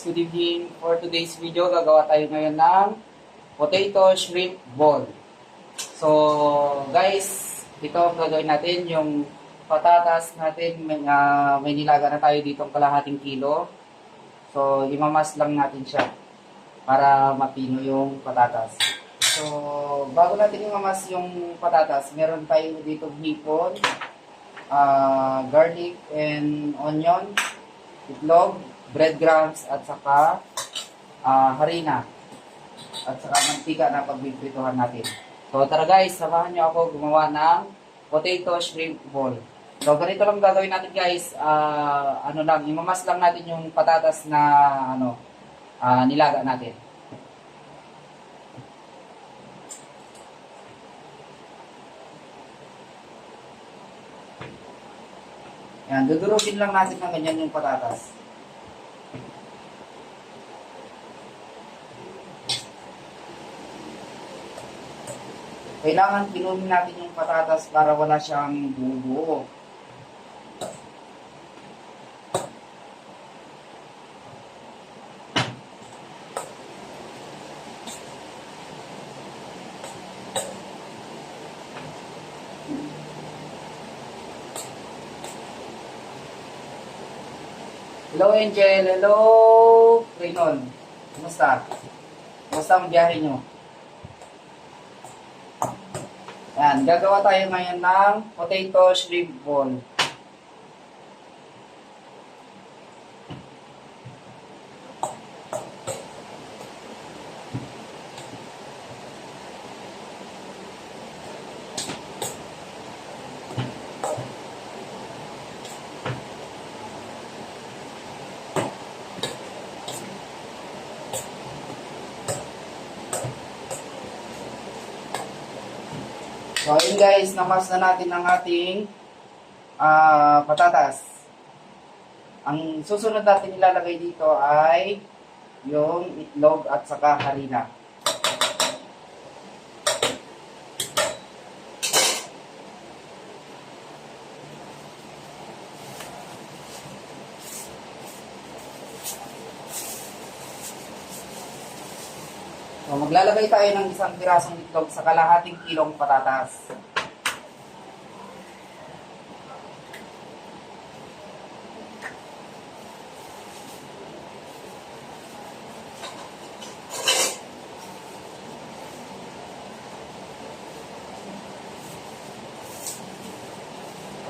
good evening. For today's video, gagawa tayo ngayon ng potato shrimp ball. So, guys, ito ang gagawin natin, yung patatas natin, may nilaga na tayo dito ng kalahating kilo. So, imamas lang natin siya para mapino yung patatas. So, bago natin imamas yung patatas, meron tayo dito hipon, garlic and onion, itlog, breadcrumbs, at saka harina, at saka mantika na pagbiprituhan natin. So tara guys, samahan nyo ako gumawa ng potato shrimp ball. So ganito lang gagawin natin guys, imamas lang natin yung patatas na nilaga natin. Yan, dudurugin lang natin ng ganyan yung patatas. Kailangan kinumin natin yung patatas para wala siyang buo-buo. Hello Angel, hello Reynon. Kumusta? Kumusta ang biyahe nyo? Yan, gagawa tayo ngayon ng potato shrimp ball. So ayun guys, namas na natin ang ating patatas. Ang susunod natin ilalagay dito ay yung itlog at saka harina. So, maglalagay tayo ng isang pirasong itlog sa kalahating kilong patatas.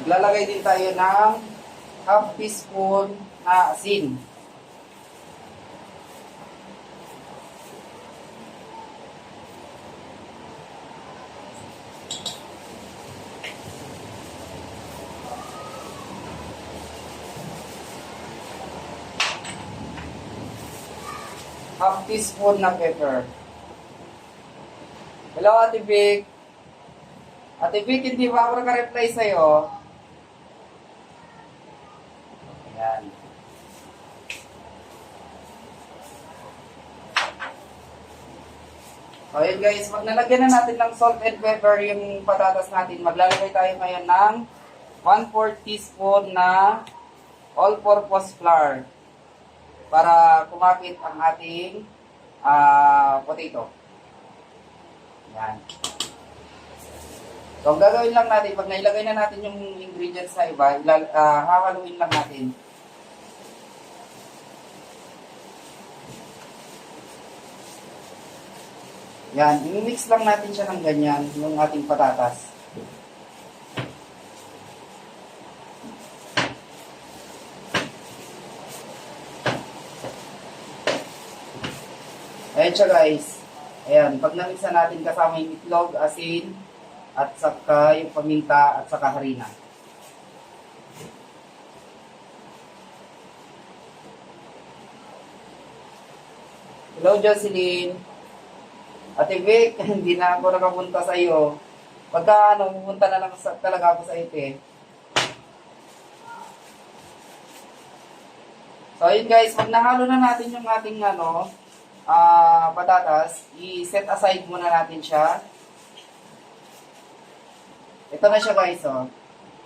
Maglalagay din tayo ng half teaspoon na asin. Half teaspoon na pepper. Hello, Ate Vic. Ate Vic, hindi ba ako naka-reply sa'yo? Ayan. So, yun guys, pag nalagyan na natin ng salt and pepper yung patatas natin, maglalagay tayo ngayon ng 1/4 teaspoon na all-purpose flour para kumapit ang ating potato. Yan. So, ang gagawin lang natin, pag nailagay na natin yung ingredients sa iba, hahaluin lang natin. Yan, i-mix lang natin siya ng ganyan, yung ating patatas. Ayan siya guys. Ayan, pag namisa natin kasama yung itlog, asin, at saka yung paminta, at saka harina. Hello Jocelyn. Ate Vic, hindi na ako nakapunta sa iyo. Pagka pupunta na lang talaga ako sa ite. So ayun guys, pag nahalo na natin yung ating patatas, i-set aside muna natin siya. Ito na siya guys, oh.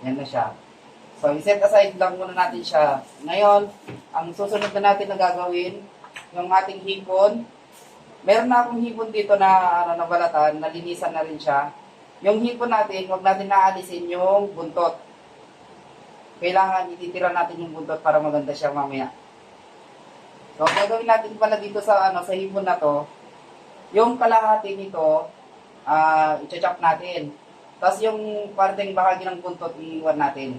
Yan na siya. So, i-set aside lang muna natin siya. Ngayon, ang susunod na natin na gagawin yung ating hipon. Meron na akong hipon dito na nabalatan, nalinisan na rin siya. Yung hipon natin, huwag natin naalisin yung buntot. Kailangan ititira natin yung buntot para maganda siya mamaya. So, gagawin natin pala dito sa sa hipon na to, yung kalahati nito, i-chop natin. Tapos yung parteng bahagi ng buntot, iiwan natin.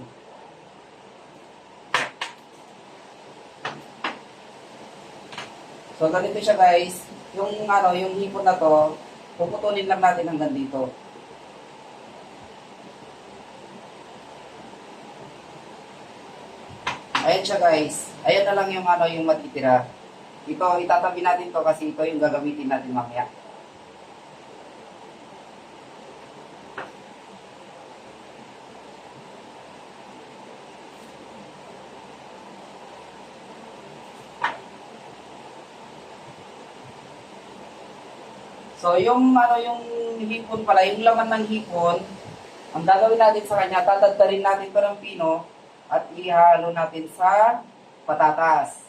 So, ganito siya guys. Yung hipon na to, puputulin lang natin hanggang dito. Ayan siya guys. Ayan na lang yung matitira. Ito, itatabi natin to kasi ito yung gagamitin natin mamaya. So, yung hipon pala, yung laman ng hipon, ang gagawin natin sa kanya, tatadtarin natin ito ng pino at ihalo natin sa patatas.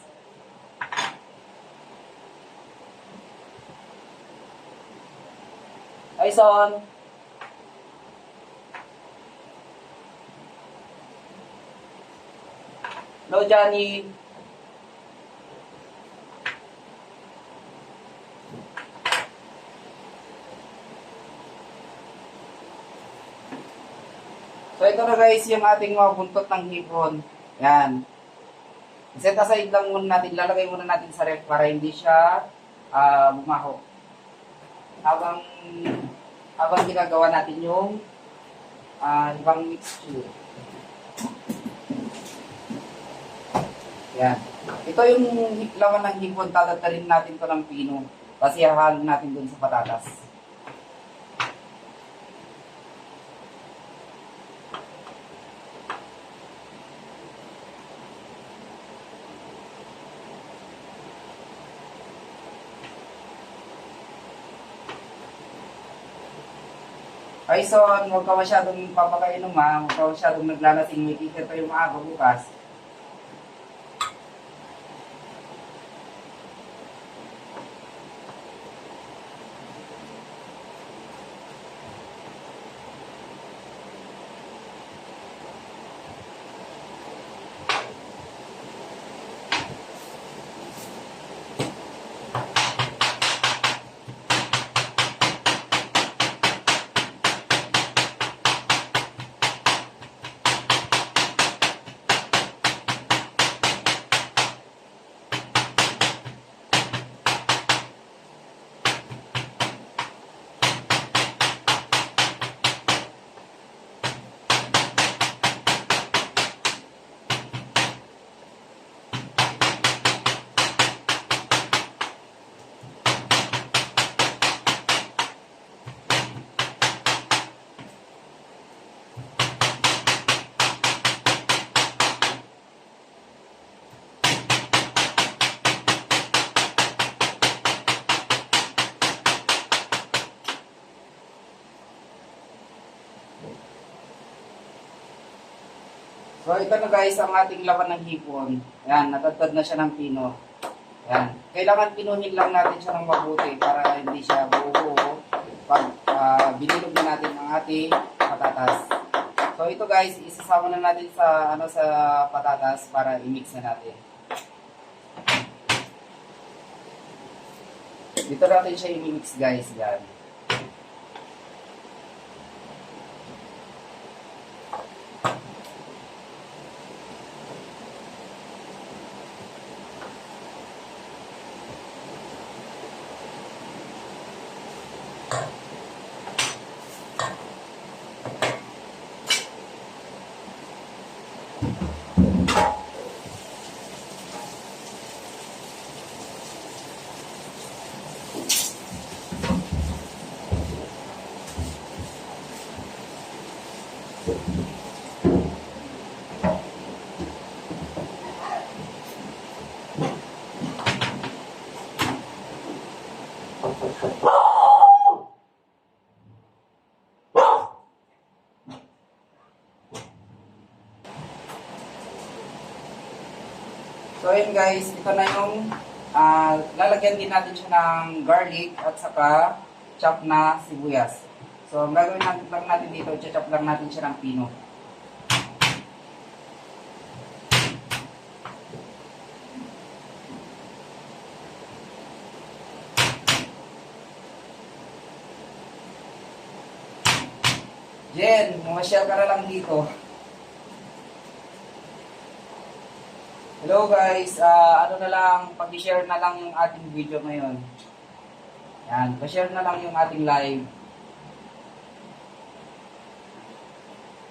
Ay, son. Hello, Johnny. So, ito na guys, yung ating mga buntot ng hipon. Yan. Set aside lang muna natin, lalagay muna natin sa ref para hindi siya bumaho. Habang ginagawa natin yung ibang mixture. Yan. Ito yung laman ng hipon, tatatarin natin to ng pino. Kasi hahalo natin dun sa patatas. Ay, son, huwag ka masyadong papakainom ha. Huwag ka masyadong naglalasing. May ticket pa yung maaga bukas. So, ito na guys, ang ating laman ng hipon. Ayan, natatad na siya ng pino. Ayan. Kailangan pinuhin lang natin siya ng mabuti para hindi siya buo-buo pag binilog na natin ang ating patatas. So, ito guys, isasama na natin sa patatas para i-mix na natin. Dito natin siya i-mix guys. Yan. So ayun guys, ito na yung lalagyan din natin siya ng garlic at saka chop na sibuyas. So, ang gagawin lang natin dito, chop lang natin siya ng pino. Jen, share ka na lang dito. Hello guys, ano na lang, pag-share na lang yung ating video ngayon. Yan, pa-share na lang yung ating live.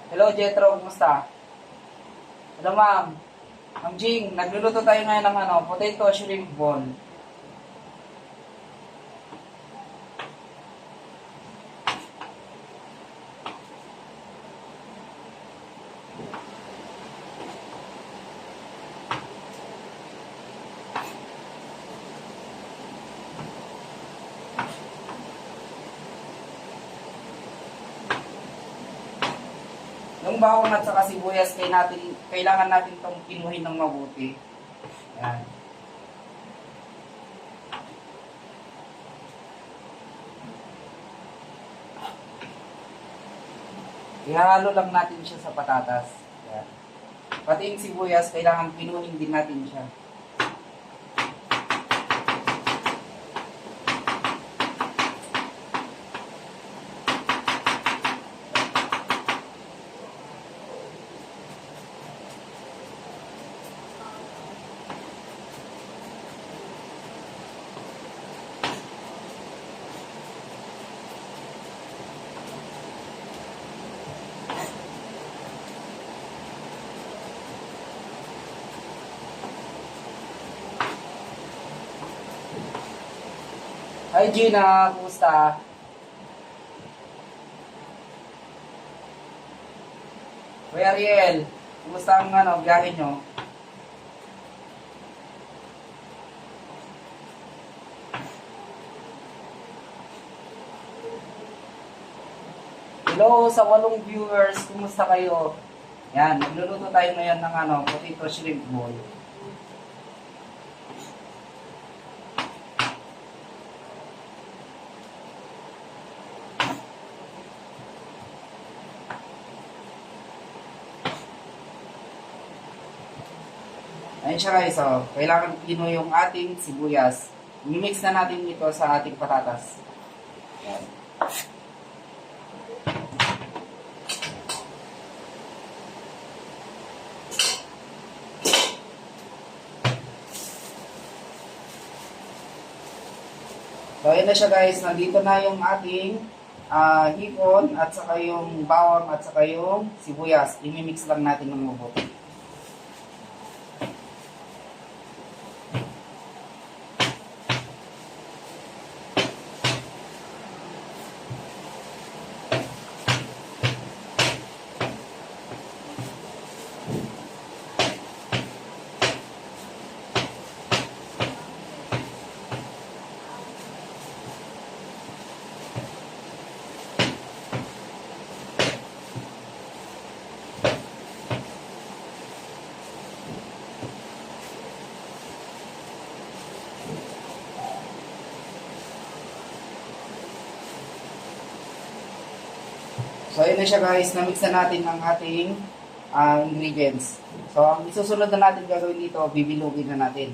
Hello Jetro, kumusta? Hello ma'am. Ma'am Jing, nagluluto tayo ngayon ng potato shrimp ball. Yung bawang at saka sibuyas, kailangan natin itong pinuhin ng mabuti. Yan. Ihalo lang natin siya sa patatas. Yan. Pati yung sibuyas, kailangan pinuhin din natin siya. Hi Gina, kumusta? Kuya Ariel, kumusta ang biyahe nyo? Hello sa 8 viewers, kumusta kayo? Yan, nagluluto tayo ngayon ng potato shrimp bowl. Ayun siya guys, kailangan pino yung ating sibuyas. I-mix na natin ito sa ating patatas. Ayan. So ayun na siya guys, nandito na yung ating hipon at saka yung bawang at saka yung sibuyas. I-mix lang natin ng mabuti. So, ayun na siya guys. Na-mix na natin ang ating ingredients. So, ang isusunod na natin gagawin dito, bibilugin na natin.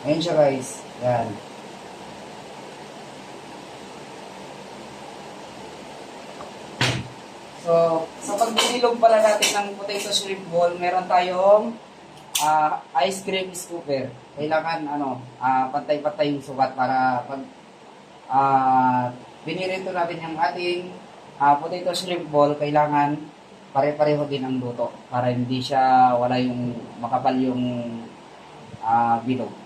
Ayan siya guys. Yan. So, sa pagbilog pala natin ng potato shrimp ball, meron tayong ice cream scooper. Kailangan pantay-pantay yung sukat para pag binirito natin yung ating potato shrimp ball, kailangan pare-pareho din ang luto para hindi siya wala yung makapal yung bilog.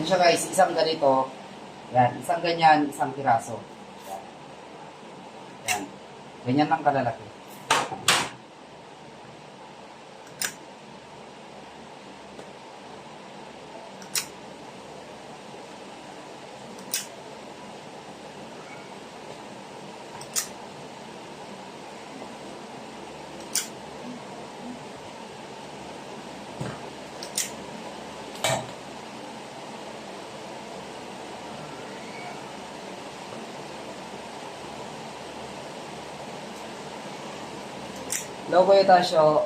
siya guys, isang ganito. Yan, isang ganyan, isang piraso. Yan. Yan. Ganyan lang kalalaki. Hello, Kuya Tasyo.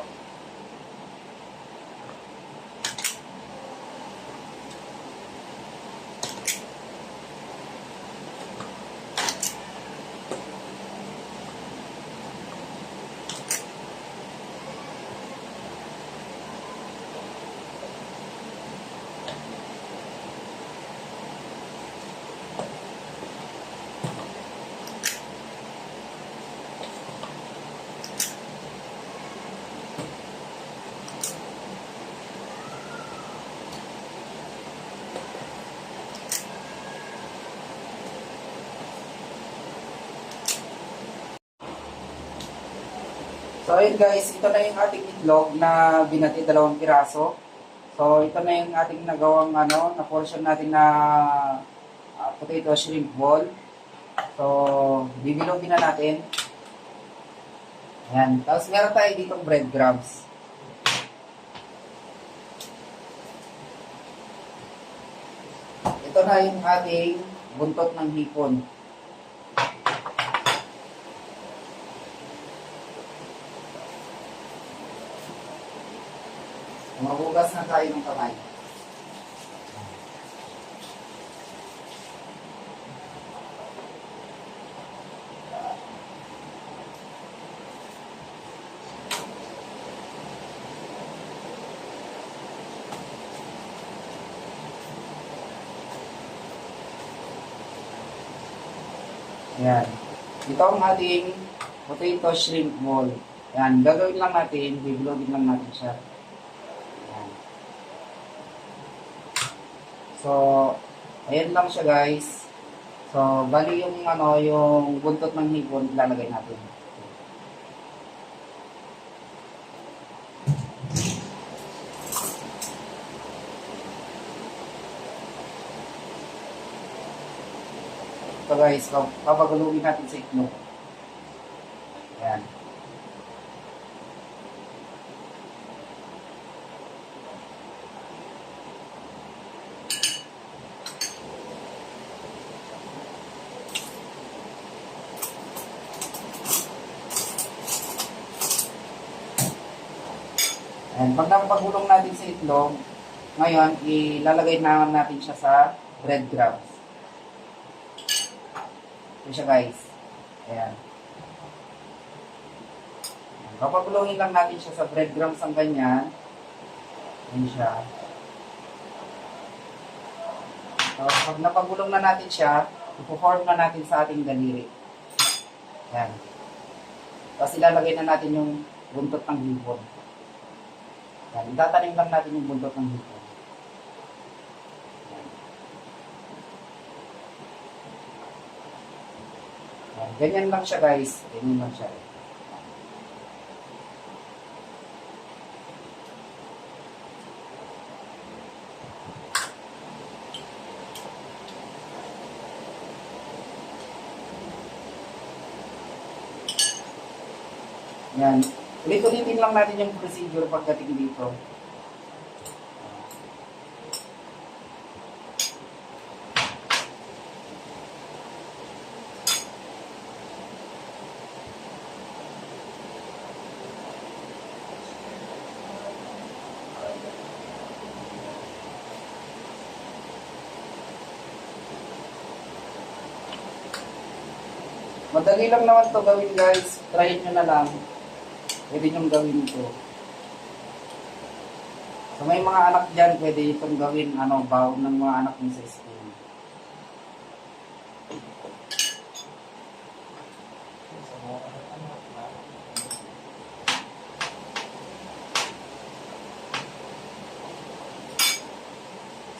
So ayun guys, ito na yung ating itlog na binati 2 piraso. So ito na yung ating nagawang na portion natin na potato shrimp ball. So bibilogin na natin. Ayan. Tapos meron tayo ditong breadcrumbs. Ito na yung ating buntot ng hipon. Magugas na tayo ng kamay. Ayan. Ito ang ating potato shrimp ball. Ayan. Gagawin lang natin, bibilogin lang natin siya. So, ayan lang siya guys. So, bali yung yung buntot ng hipon, ilalagay natin. So guys, papagulugin natin sa itlog. Ayan. And pag napagulong natin sa itlog, ngayon, ilalagay naman natin siya sa breadcrumbs. Ito siya guys. Ayan. Papagulongin lang natin siya sa breadcrumbs ang ganyan. Ayan siya. So, pag napagulong na natin siya, ipo-form na natin sa ating daliri. Ayan. Tapos ilalagay na natin yung buntot ng hipon. Yan, itatanim lang natin yung buntot ng hipon. Yan, ganyan lang siya guys. Ganyan lang siya. Yan. Ulit-ulitin lang natin yung procedure pagdating dito. Madali lang naman to gawin guys. Try nyo na lang. Pwede nyo gawin ito. So may mga anak dyan, pwede itong gawin, baon ng mga anak nyo sa school.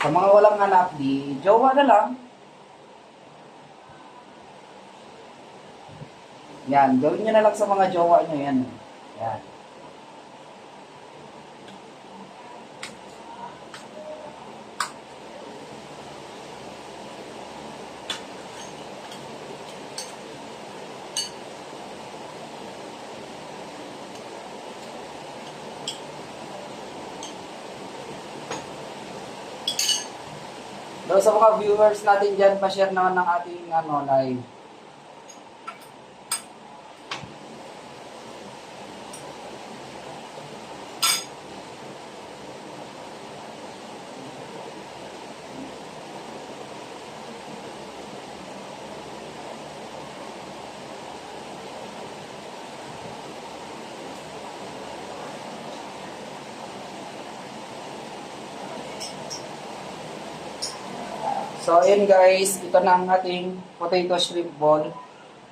Sa mga walang anak, di jowa na lang. Yan, gawin nyo na lang sa mga jowa nyo yan. Yan. So, sa mga viewers natin dyan, pa-share naman ng ating live. So, ayun guys, ito na ang ating potato shrimp ball.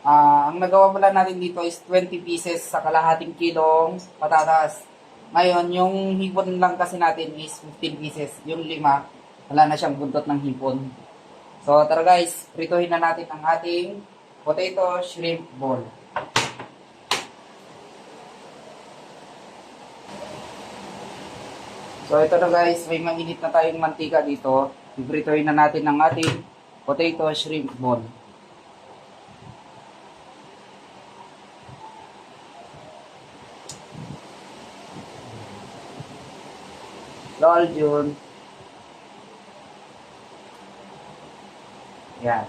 Ang nagawa pala natin dito is 20 pieces sa kalahating kilong patatas. Ngayon, yung hipon lang kasi natin is 15 pieces. Yung 5, wala na siyang buntot ng hipon. So, tara guys, prituhin na natin ang ating potato shrimp ball. So, ito na guys, may mainit na tayong mantika dito. Iprituhin na natin ang ating potato shrimp ball. Lol, Jun. Yan.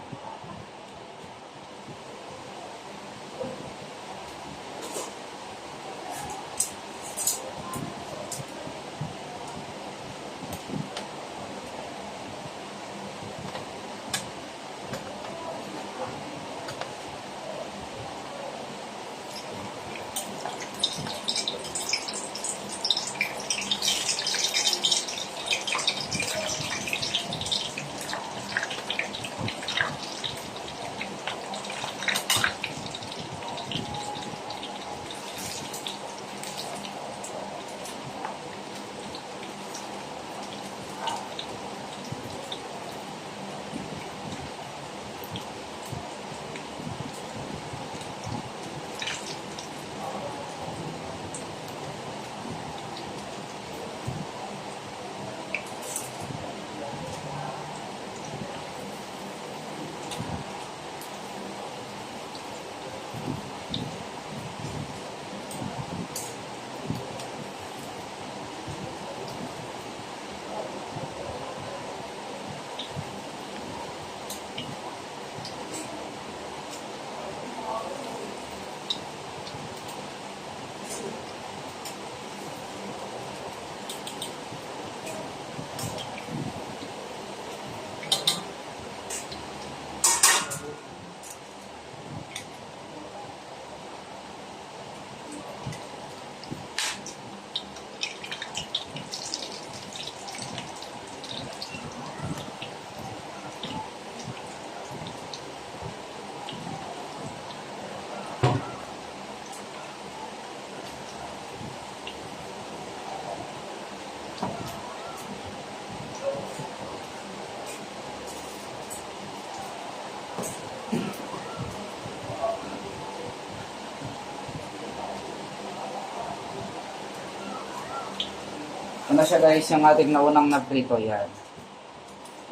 Ano siya guys, yung ating naunang naprito yan.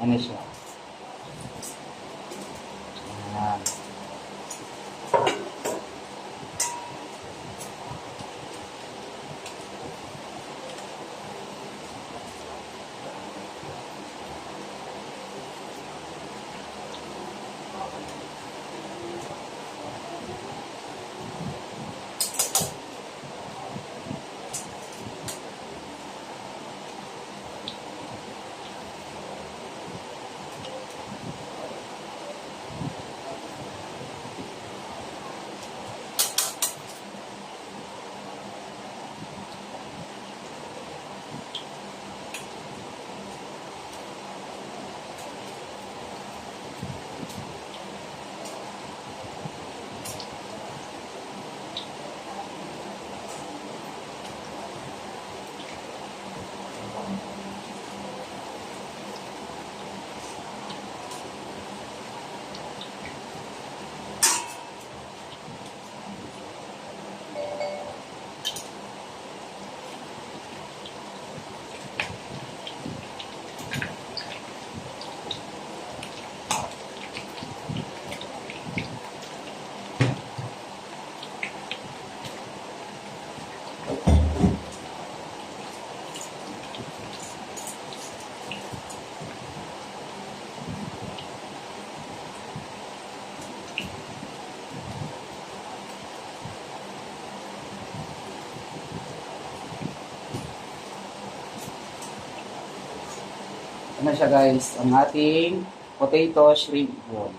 Ano siya? Ayan. na siya guys, ang ating potato shrimp ball.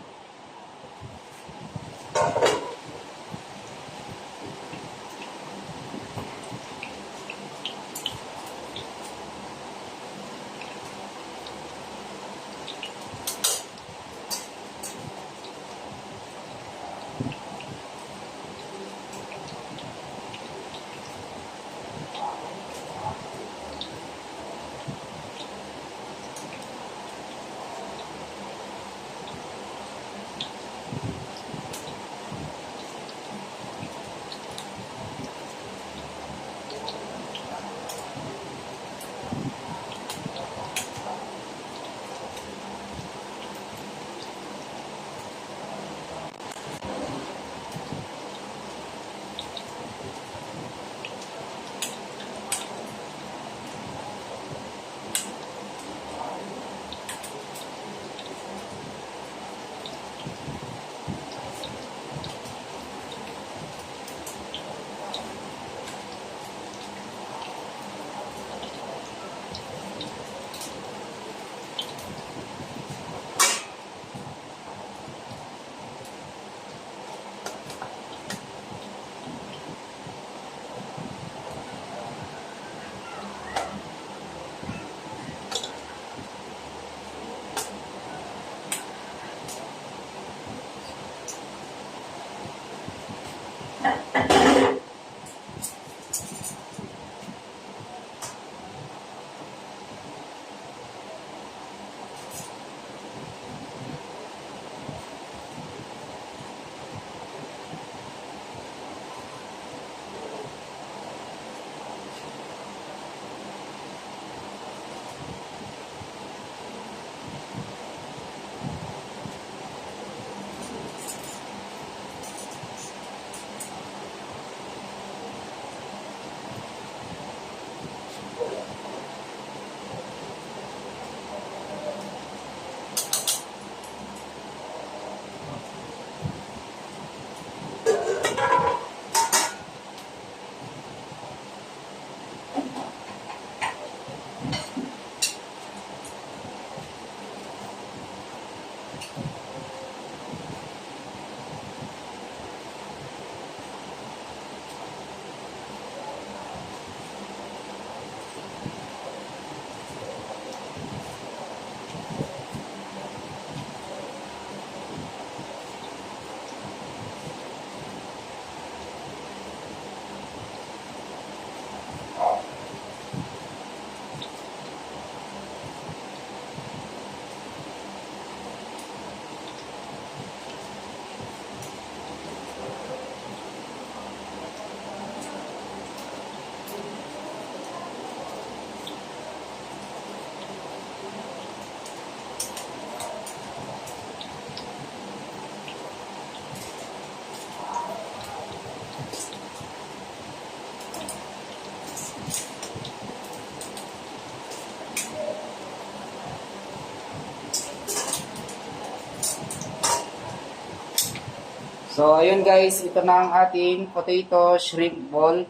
So, ayun guys, ito na ang ating potato shrimp ball.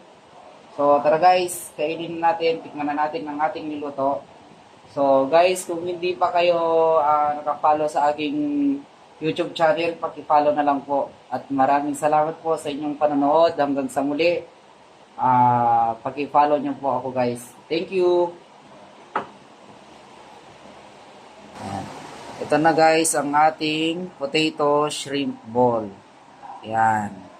So, tara guys, kainin natin, tikman na natin ang ating niluto. So, guys, kung hindi pa kayo nakapollow sa aking YouTube channel, paki-follow na lang po. At maraming salamat po sa inyong panonood. Hanggang sa muli, paki-follow nyo po ako guys. Thank you! Ayan. Ito na guys ang ating potato shrimp ball. Yan.